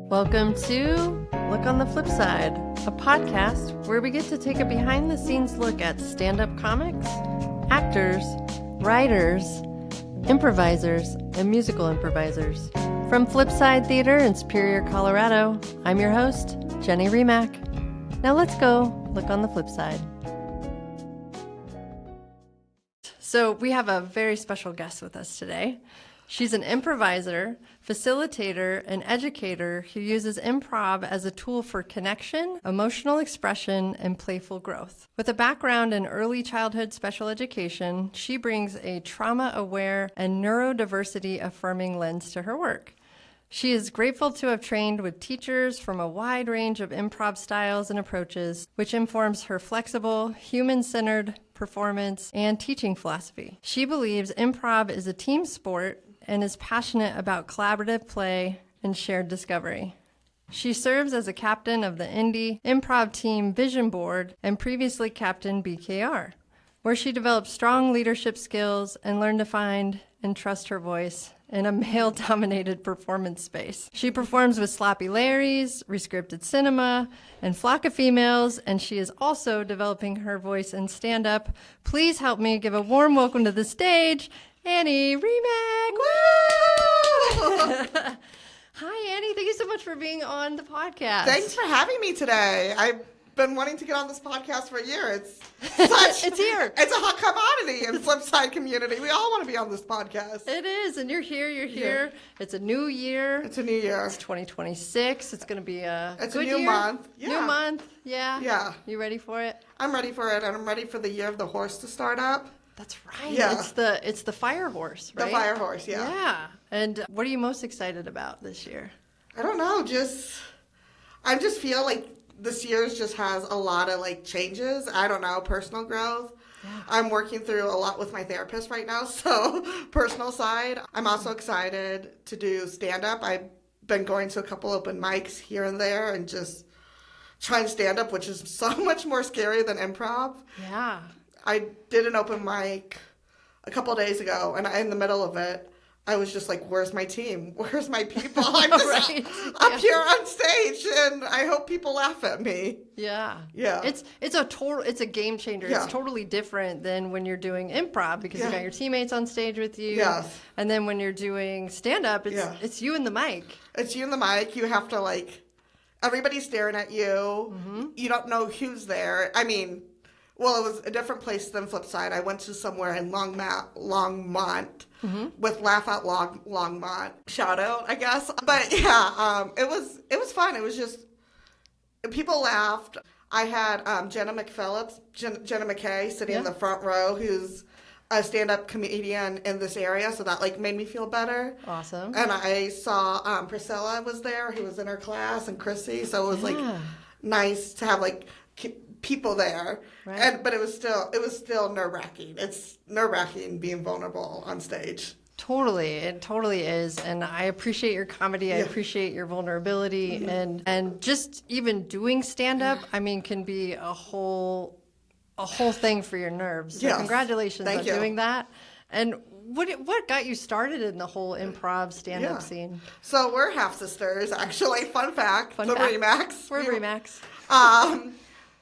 Welcome to Look on the Flip Side, a podcast where we get to take a behind-the-scenes look at stand-up comics, actors, writers, improvisers, and musical improvisers. From Flipside Theater in Superior, Colorado, I'm your host, Jenny Remack. Now let's go look on the flip side. So we have a very special guest with us today. She's an improviser, facilitator, and educator who uses improv as a tool for connection, emotional expression, and playful growth. With a background in early childhood special education, she brings a trauma-aware and neurodiversity-affirming lens to her work. She is grateful to have trained with teachers from a wide range of improv styles and approaches, which informs her flexible, human-centered performance and teaching philosophy. She believes improv is a team sport and is passionate about collaborative play and shared discovery. She serves as a captain of the indie improv team Vision Board and previously captained BKR, where she developed strong leadership skills and learned to find and trust her voice in a male-dominated performance space. She performs with Sloppy Larry's, Rescripted Cinema, and Flock of Females, and she is also developing her voice in stand-up. Please help me give a warm welcome to the stage, Annie Remack. Hi, Annie. Thank you so much for being on the podcast. Thanks for having me today. I've been wanting to get on this podcast for a year. It's here. It's a hot commodity in Flipside community. We all want to be on this podcast. It is, and you're here. Yeah. It's a new year. It's a new year. It's 2026. It's going to be a new year. Month. Yeah. New month. Yeah. Yeah. You ready for it? I'm ready for it, and I'm ready for the year of the horse to start up. That's right. Yeah. It's the fire horse, right? The fire horse, yeah. Yeah. And what are you most excited about this year? I don't know. I just feel like this year just has a lot of changes. I don't know, personal growth. Yeah. I'm working through a lot with my therapist right now, so personal side. I'm also excited to do stand-up. I've been going to a couple open mics here and there and just trying stand-up, which is so much more scary than improv. Yeah. I did an open mic a couple days ago, and in the middle of it, I was just like, where's my team? Where's my people? I'm just up here on stage, and I hope people laugh at me. Yeah. Yeah. It's a game changer. Yeah. It's totally different than when you're doing improv because you got your teammates on stage with you. Yes. And then when you're doing stand-up, it's you and the mic. It's you and the mic. You have to, everybody's staring at you. Mm-hmm. You don't know who's there. I mean, well, it was a different place than Flipside. I went to somewhere in Longmont mm-hmm. with Laugh Out Longmont. Shout out, I guess. But yeah, it was fun. It was just, people laughed. I had Jenna McKay sitting in the front row, who's a stand-up comedian in this area, so that made me feel better. Awesome. And I saw Priscilla was there, who was in her class, and Chrissy, so it was nice to have people there. Right. But it was still nerve-wracking. It's nerve-wracking being vulnerable on stage. Totally. It totally is. And I appreciate your comedy. Yeah. I appreciate your vulnerability. Mm-hmm. And just even doing stand-up, can be a whole thing for your nerves. So yes. Congratulations Thank on you. Doing that. And what got you started in the whole improv stand-up scene? So we're half-sisters, actually. Fun fact. Remacks. We're Remacks.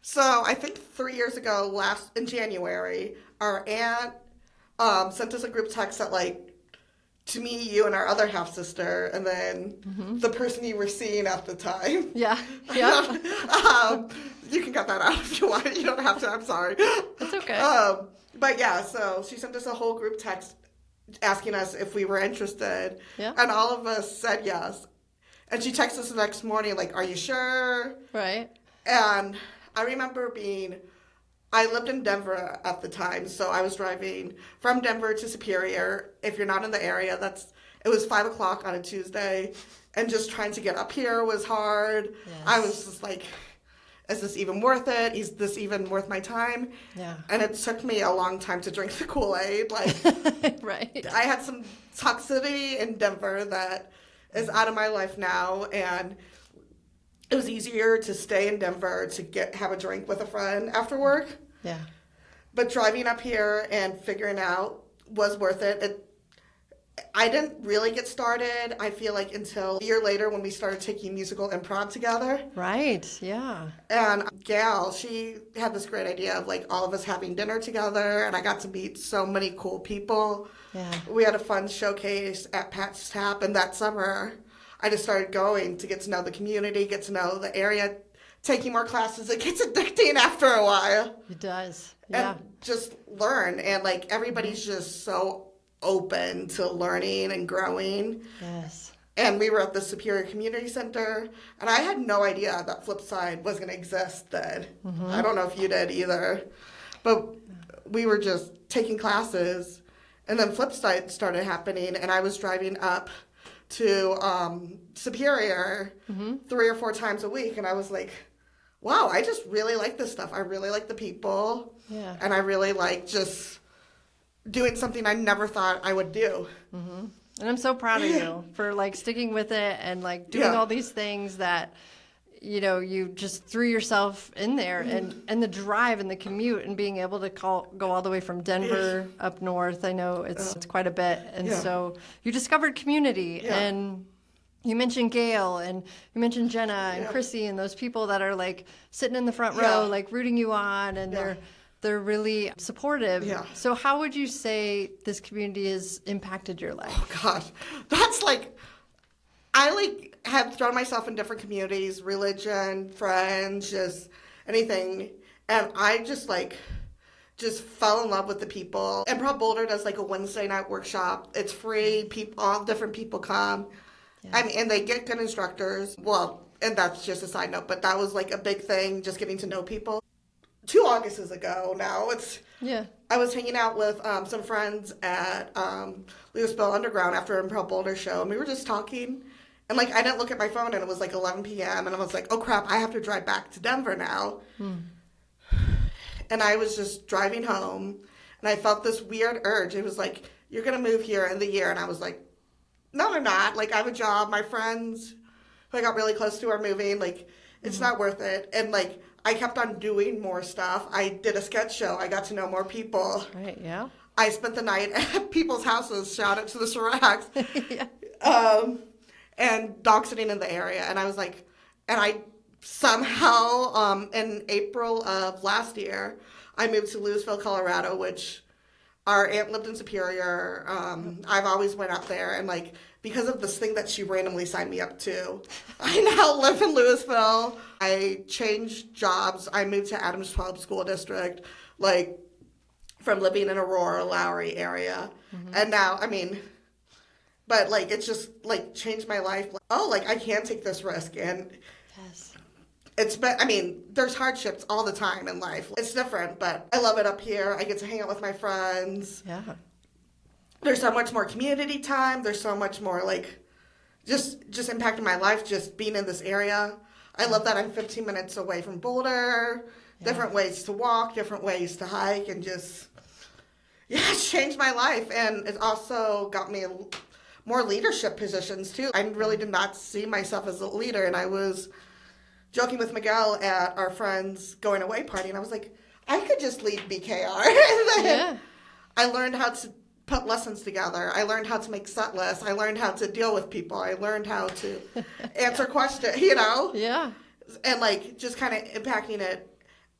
So I think 3 years ago, in January, our aunt sent us a group text that to me, you, and our other half-sister, and then the person you were seeing at the time. Yeah. You can cut that out if you want. You don't have to. I'm sorry. It's okay. But yeah, so she sent us a whole group text asking us if we were interested. Yeah. And all of us said yes. And she texted us the next morning, are you sure? Right. And I remember I lived in Denver at the time, so I was driving from Denver to Superior. If you're not in the area, it was 5 o'clock on a Tuesday, and just trying to get up here was hard. Yes. I was just is this even worth it? Is this even worth my time? Yeah. And it took me a long time to drink the Kool-Aid. Right. I had some toxicity in Denver that is out of my life now, and it was easier to stay in Denver to have a drink with a friend after work. Yeah. But driving up here and figuring out was worth it. I didn't really get started, I feel like, until a year later when we started taking musical improv together. Right. Yeah. And Gail, she had this great idea of like all of us having dinner together, and I got to meet so many cool people. Yeah. We had a fun showcase at Pat's Tap, and that summer I just started going to get to know the community, get to know the area, taking more classes. It gets addicting after a while. It does. Yeah. And just learn, and like everybody's just so open to learning and growing. Yes. And we were at the Superior Community Center, and I had no idea that Flipside was going to exist then. I don't know if you did either. But we were just taking classes, and then Flipside started happening, and I was driving up to Superior 3 or 4 times a week, and I was like, wow, I just really like this stuff. I really like the people, and I really like just doing something I never thought I would do. And I'm so proud of you for like sticking with it and like doing all these things that, you know, you just threw yourself in there, and the drive and the commute and being able to go all the way from Denver up north. I know it's quite a bit. And so you discovered community, and you mentioned Gail, and you mentioned Jenna and Chrissy, and those people that are like sitting in the front row, like rooting you on, and they're really supportive. So how would you say this community has impacted your life? Oh gosh, that's like, I like have thrown myself in different communities, religion, friends, just anything. And I just fell in love with the people. Improv Boulder does like a Wednesday night workshop. It's free. All different people come. I mean, and they get good instructors. Well, and that's just a side note, but that was like a big thing, just getting to know people. 2 Augusts ago now, I was hanging out with some friends at Louisville Underground after Improv Boulder show, and we were just talking, and like I didn't look at my phone, and it was like 11 p.m. and I was like, oh crap, I have to drive back to Denver now. And I was just driving home, and I felt this weird urge. It was like, you're gonna move here in the year, and I was like, no, I'm not. Like, I have a job. My friends who I got really close to are moving. Like, it's not worth it. And like, I kept on doing more stuff. I did a sketch show. I got to know more people. Right, yeah. I spent the night at people's houses, shout out to the Sirachs, and dog sitting in the area. And I was like, and I somehow, in April of last year, I moved to Louisville, Colorado, which our aunt lived in Superior. I've always went out there, and like, because of this thing that she randomly signed me up to, I now live in Louisville. I changed jobs. I moved to Adams 12 School District, like, from living in Aurora, Lowry area. And now, I mean, but like, it's just like changed my life. Oh, like, I can take this risk. And it's been, I mean, there's hardships all the time in life. It's different, but I love it up here. I get to hang out with my friends. There's so much more community time. There's so much more, like, just impacting my life, just being in this area. I love that I'm 15 minutes away from Boulder. Different ways to walk, different ways to hike, and just, it's changed my life. And it also got me more leadership positions, too. I really did not see myself as a leader, and I was joking with Miguel at our friend's going away party, and I was like, I could just lead BKR. And then I learned how to put lessons together. I learned how to make set lists. I learned how to deal with people. I learned how to answer questions, you know? And like just kind of impacting it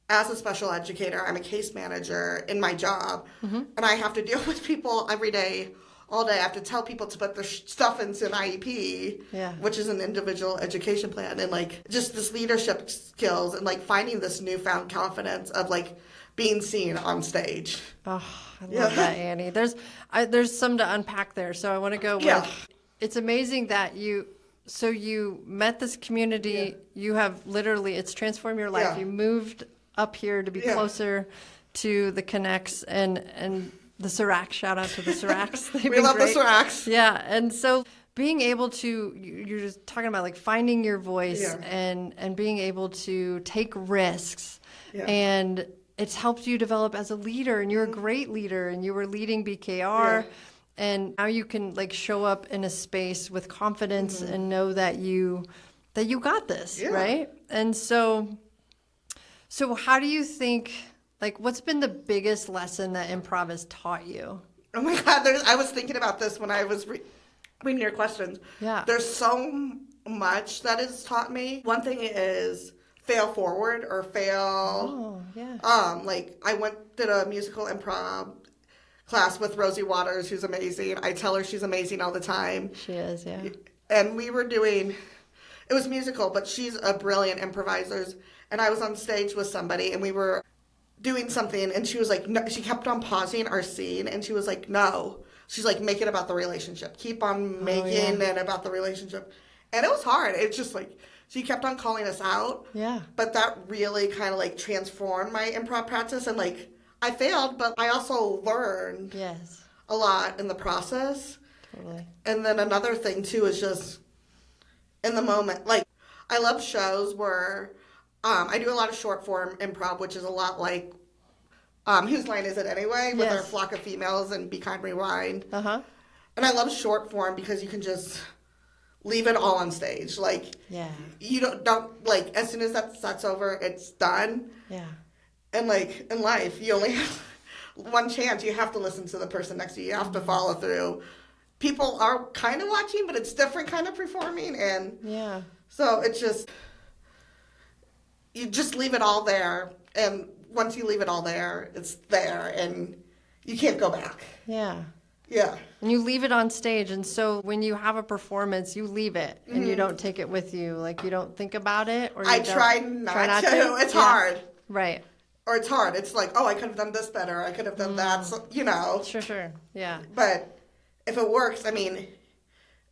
as a special educator. I'm a case manager in my job, and I have to deal with people every day, all day. I have to tell people to put their stuff into an IEP, which is an individual education plan, and like just this leadership skills and like finding this newfound confidence of like being seen on stage. Oh, I love that, Annie. There's some to unpack there, so I want to go with. It's amazing that you met this community. You have literally, it's transformed your life. You moved up here to be closer to the Connects and the Sirachs. Shout out to the Sirachs. We love great. The Sirachs. Yeah, and so being able to, you're just talking about like finding your voice and being able to take risks, and it's helped you develop as a leader, and you're a great leader, and you were leading BKR, and now you can like show up in a space with confidence and know that you got this, right? And so how do you think, like, what's been the biggest lesson that improv has taught you? Oh my God, I was thinking about this when I was reading your questions. Yeah. There's so much that has taught me. One thing is fail forward or fail. Oh, yeah. Like I did a musical improv class with Rosie Waters, who's amazing. I tell her she's amazing all the time. She is, yeah. And we were doing, it was musical, but she's a brilliant improviser. And I was on stage with somebody and we were doing something and she was like, no, she kept on pausing our scene and she was like, no. She's like, make it about the relationship. Keep on making it about the relationship. And it was hard. It's just like, she kept on calling us out. Yeah. But that really kind of like transformed my improv practice. And like, I failed, but I also learned a lot in the process. Totally. And then another thing too is just in the moment. Like, I love shows where I do a lot of short form improv, which is a lot like Whose Line Is It Anyway? With our flock of females and Be Kind, Rewind. Uh-huh. And I love short form because you can just leave it all on stage. Like, you don't like, as soon as that's over, it's done. Yeah. And like, in life, you only have one chance. You have to listen to the person next to you. You have to follow through. People are kind of watching, but it's different kind of performing. And so it's just, you just leave it all there. And once you leave it all there, it's there. And you can't go back. Yeah. Yeah. And you leave it on stage. And so when you have a performance, you leave it and you don't take it with you. Like you don't think about it. Or I try not to. It's hard. Right. Or it's hard. It's like, oh, I could have done this better. I could have done that. So, you know. Sure. Yeah. But if it works, I mean,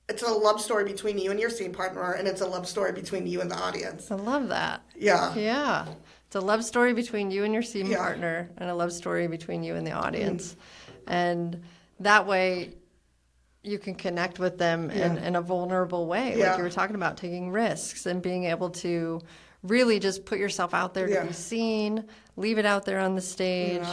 it's a love story between you and your scene partner, and it's a love story between you and the audience. I love that. Yeah. Yeah. It's a love story between you and your scene partner and a love story between you and the audience. And that way you can connect with them in a vulnerable way. Like you were talking about, taking risks and being able to really just put yourself out there to be seen, leave it out there on the stage.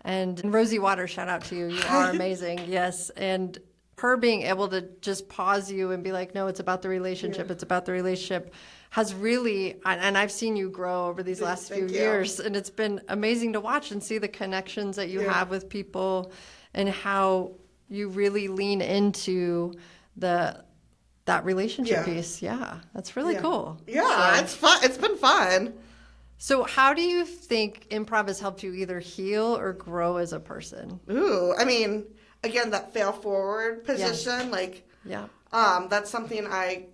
And Rosie Waters, shout out to you. You are amazing. Yes. And her being able to just pause you and be like, no, it's about the relationship. It's about the relationship has really, and I've seen you grow over these last few years. And it's been amazing to watch and see the connections that you have with people and how you really lean into that relationship piece. Yeah, that's really cool. Yeah, so, it's fun. It's been fun. So how do you think improv has helped you either heal or grow as a person? Ooh, I mean, again, that fail forward position, that's something I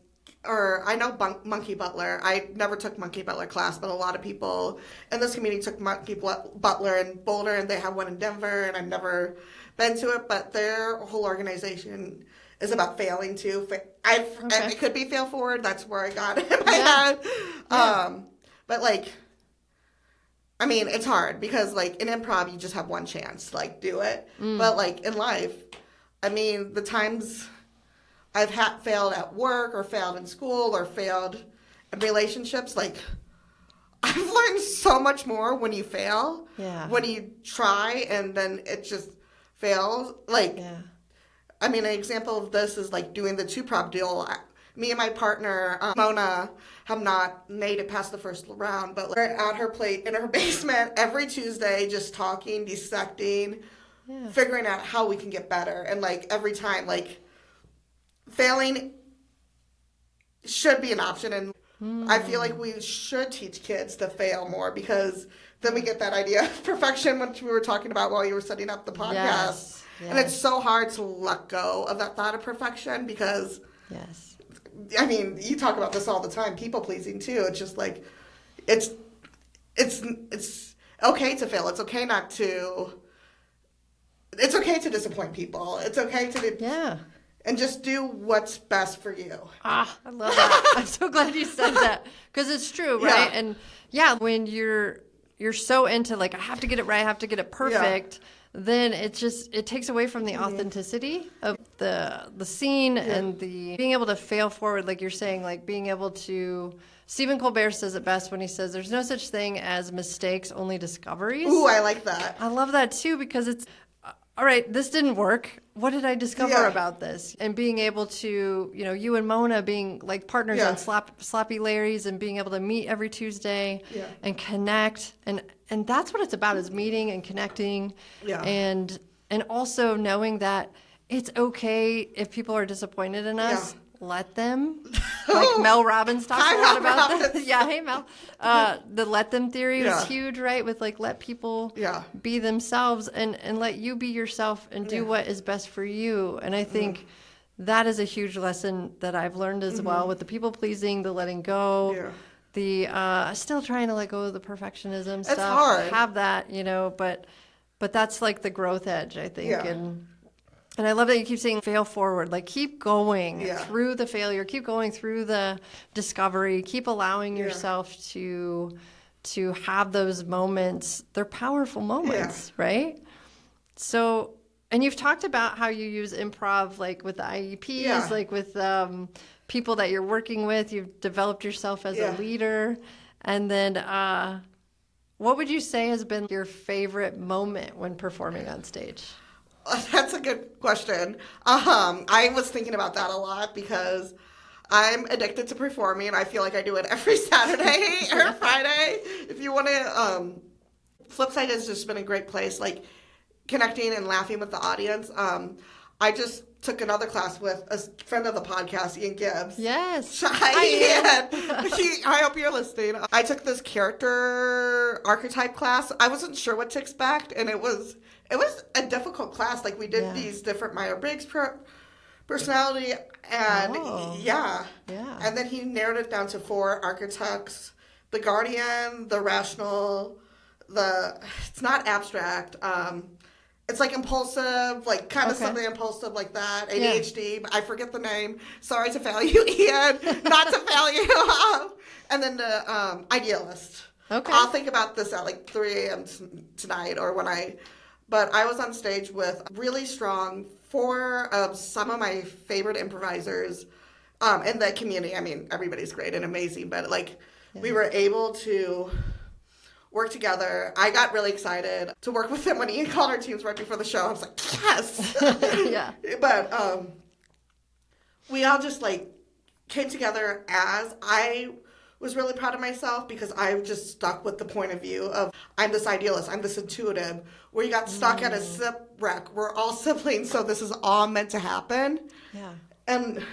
know Monkey Butler. I never took Monkey Butler class, but a lot of people in this community took Monkey Butler in Boulder, and they have one in Denver, and I've never been to it, but their whole organization is about failing too. It could be fail forward. That's where I got it in my head. But like, I mean, it's hard because like in improv, you just have one chance to like do it. But like in life, I mean, the times I've failed at work or failed in school or failed in relationships, like I've learned so much more when you fail. Yeah. When you try and then it just fails. Like, I mean, an example of this is like doing the two-prop deal. Me and my partner, Mona, have not made it past the first round, but we're at her plate in her basement every Tuesday, just talking, dissecting, figuring out how we can get better. And like every time, like failing should be an option. And I feel like we should teach kids to fail more because then we get that idea of perfection, which we were talking about while you were setting up the podcast. Yes. And it's so hard to let go of that thought of perfection because, I mean, you talk about this all the time, people pleasing too. It's just like, it's okay to fail. It's okay it's okay to disappoint people. It's okay to and just do what's best for you. I love that. I'm so glad you said that because it's true, right? And when you're so into like, I have to get it right, I have to get it perfect, then it takes away from the authenticity of the scene and the being able to fail forward, like you're saying, like being able to. Stephen Colbert says it best when he says, "There's no such thing as mistakes, only discoveries." Ooh, I like that. I love that too because it's. All right, this didn't work. What did I discover about this? And being able to, you and Mona being like partners on Sloppy Larry's and being able to meet every Tuesday and connect. And that's what it's about, is meeting and connecting and And also knowing that it's okay if people are disappointed in us. Yeah. Let them. Like Mel Robbins talks Hi, a lot Mel about that. Robbins. Yeah, hey Mel. The let them theory was huge, right? With like let people be themselves and let you be yourself and do what is best for you. And I think that is a huge lesson that I've learned as well with the people pleasing, the letting go, the still trying to let go of the perfectionism stuff. It's hard. Have that, but that's like the growth edge, I think. Yeah. And I love that you keep saying fail forward, like keep going through the failure, keep going through the discovery, keep allowing yourself to have those moments. They're powerful moments, right? So, and you've talked about how you use improv, like with the IEPs, like with people that you're working with. You've developed yourself as a leader. And then what would you say has been your favorite moment when performing on stage? That's a good question. I was thinking about that a lot because I'm addicted to performing. I feel like I do it every Saturday or Friday. If you want to, Flipside has just been a great place, like connecting and laughing with the audience. I just took another class with a friend of the podcast, Ian Gibbs. Yes. Hi, Ian. I hope you're listening. I took this character archetype class. I wasn't sure what to expect, and it was a difficult class. Like we did these different Myers-Briggs personality, and and then he narrowed it down to 4 archetypes: the guardian, the rational, it's not abstract. It's like impulsive, like kind of something impulsive like that. ADHD, I forget the name. Sorry to fail you, Ian. Not to fail you. And then the idealist. Okay. I'll think about this at like 3 a.m. tonight or but I was on stage with really strong 4 of some of my favorite improvisers in the community. I mean, everybody's great and amazing, but like we were able to work together. I got really excited to work with him when Ian called our teams right before the show. I was like, yes. But we all just like came together as I was really proud of myself because I just stuck with the point of view of I'm this idealist, I'm this intuitive, where you got stuck at a shipwreck. We're all siblings, so this is all meant to happen. Yeah. And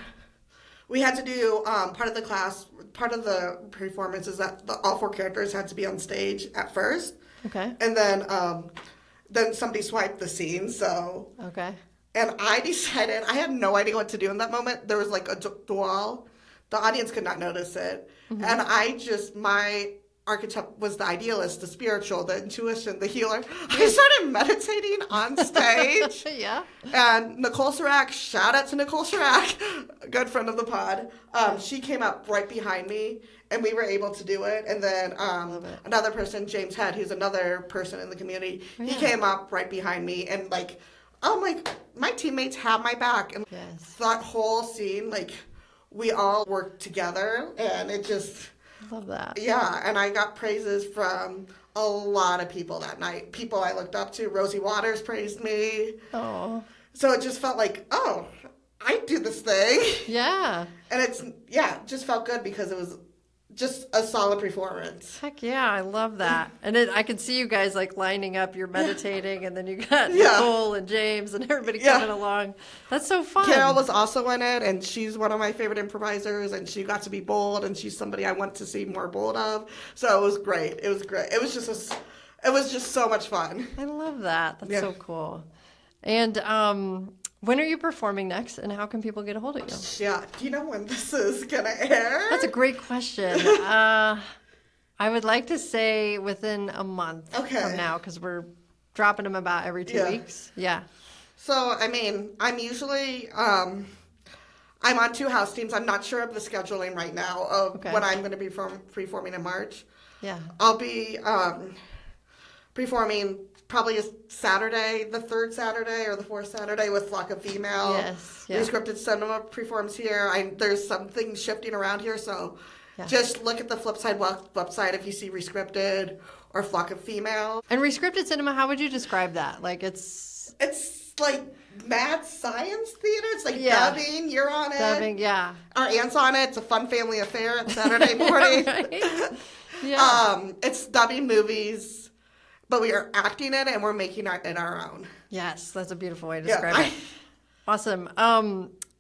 we had to do part of the class, part of the performance is that all 4 characters had to be on stage at first. Okay. And then somebody swiped the scene, so. Okay. And I decided, I had no idea what to do in that moment. There was like a wall. The audience could not notice it. Mm-hmm. And my archetype was the idealist, the spiritual, the intuition, the healer. I started meditating on stage. Yeah. And Nicole Sirac, shout out to Nicole Sirac, a good friend of the pod. She came up right behind me, and we were able to do it. And then another person, James Head, who's another person in the community, he came up right behind me, and like, oh my teammates have my back. And that whole scene, like, we all worked together, and it just... I love that. Yeah, and I got praises from a lot of people that night. People I looked up to. Rosie Waters praised me. Oh. So it just felt like, oh, I do this thing. Yeah. And just felt good because it was just a solid performance. Heck yeah, I love that. And I could see you guys like lining up, you're meditating, and then you got Nicole and James and everybody coming along. That's so fun. Carol was also in it, and she's one of my favorite improvisers, and she got to be bold, and she's somebody I want to see more bold of. So it was great. It was great. It was just so much fun. I love that. That's so cool. And when are you performing next, and how can people get a hold of you? Yeah. Do you know when this is going to air? That's a great question. I would like to say within a month from now, because we're dropping them about every 2 weeks. Yeah. So, I mean, I'm usually, I'm on 2 house teams. I'm not sure of the scheduling right now of when I'm going to be performing in March. Yeah. I'll be performing probably a Saturday, the 3rd Saturday or the 4th Saturday with Flock of Female. Yes. Yeah. Rescripted Cinema performs here. There's something shifting around here, so just look at the Flipside website if you see Rescripted or Flock of Female. And Rescripted Cinema, how would you describe that? Like it's like mad science theater. It's like dubbing. You're on it. Dubbing, yeah. Our aunt's on it. It's a fun family affair on Saturday morning. Yeah. It's dubbing movies. But we are acting it and we're making it our own. Yes, that's a beautiful way to Yeah, describe it. Awesome.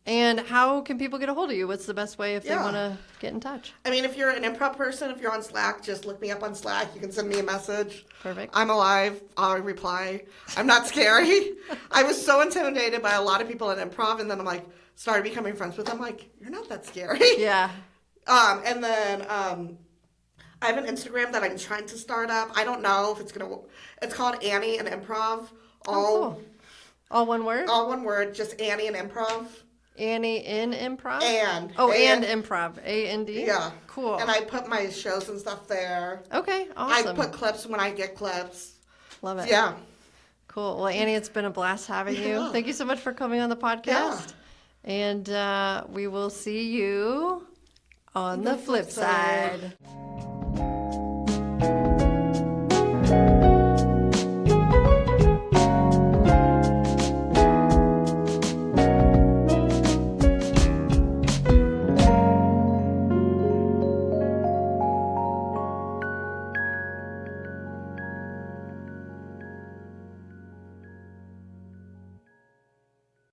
And how can people get a hold of you? What's the best way if they want to get in touch? I mean, if you're an improv person, if you're on Slack, just look me up on Slack. You can send me a message. Perfect. I'm alive. I'll reply. I'm not scary. I was so intimidated by a lot of people in improv, and then I'm like, started becoming friends with them. I'm like, you're not that scary. Yeah. And then I have an Instagram that I'm trying to start up. I don't know if it's going to, it's called Annie and Improv. Cool. All one word? All one word, just Annie and Improv. Annie in Improv? And Improv. A-N-D? Yeah. Cool. And I put my shows and stuff there. Okay, awesome. I put clips when I get clips. Love it. Yeah. Cool. Well, Annie, it's been a blast having you. Thank you so much for coming on the podcast. And we will see you on the flip side.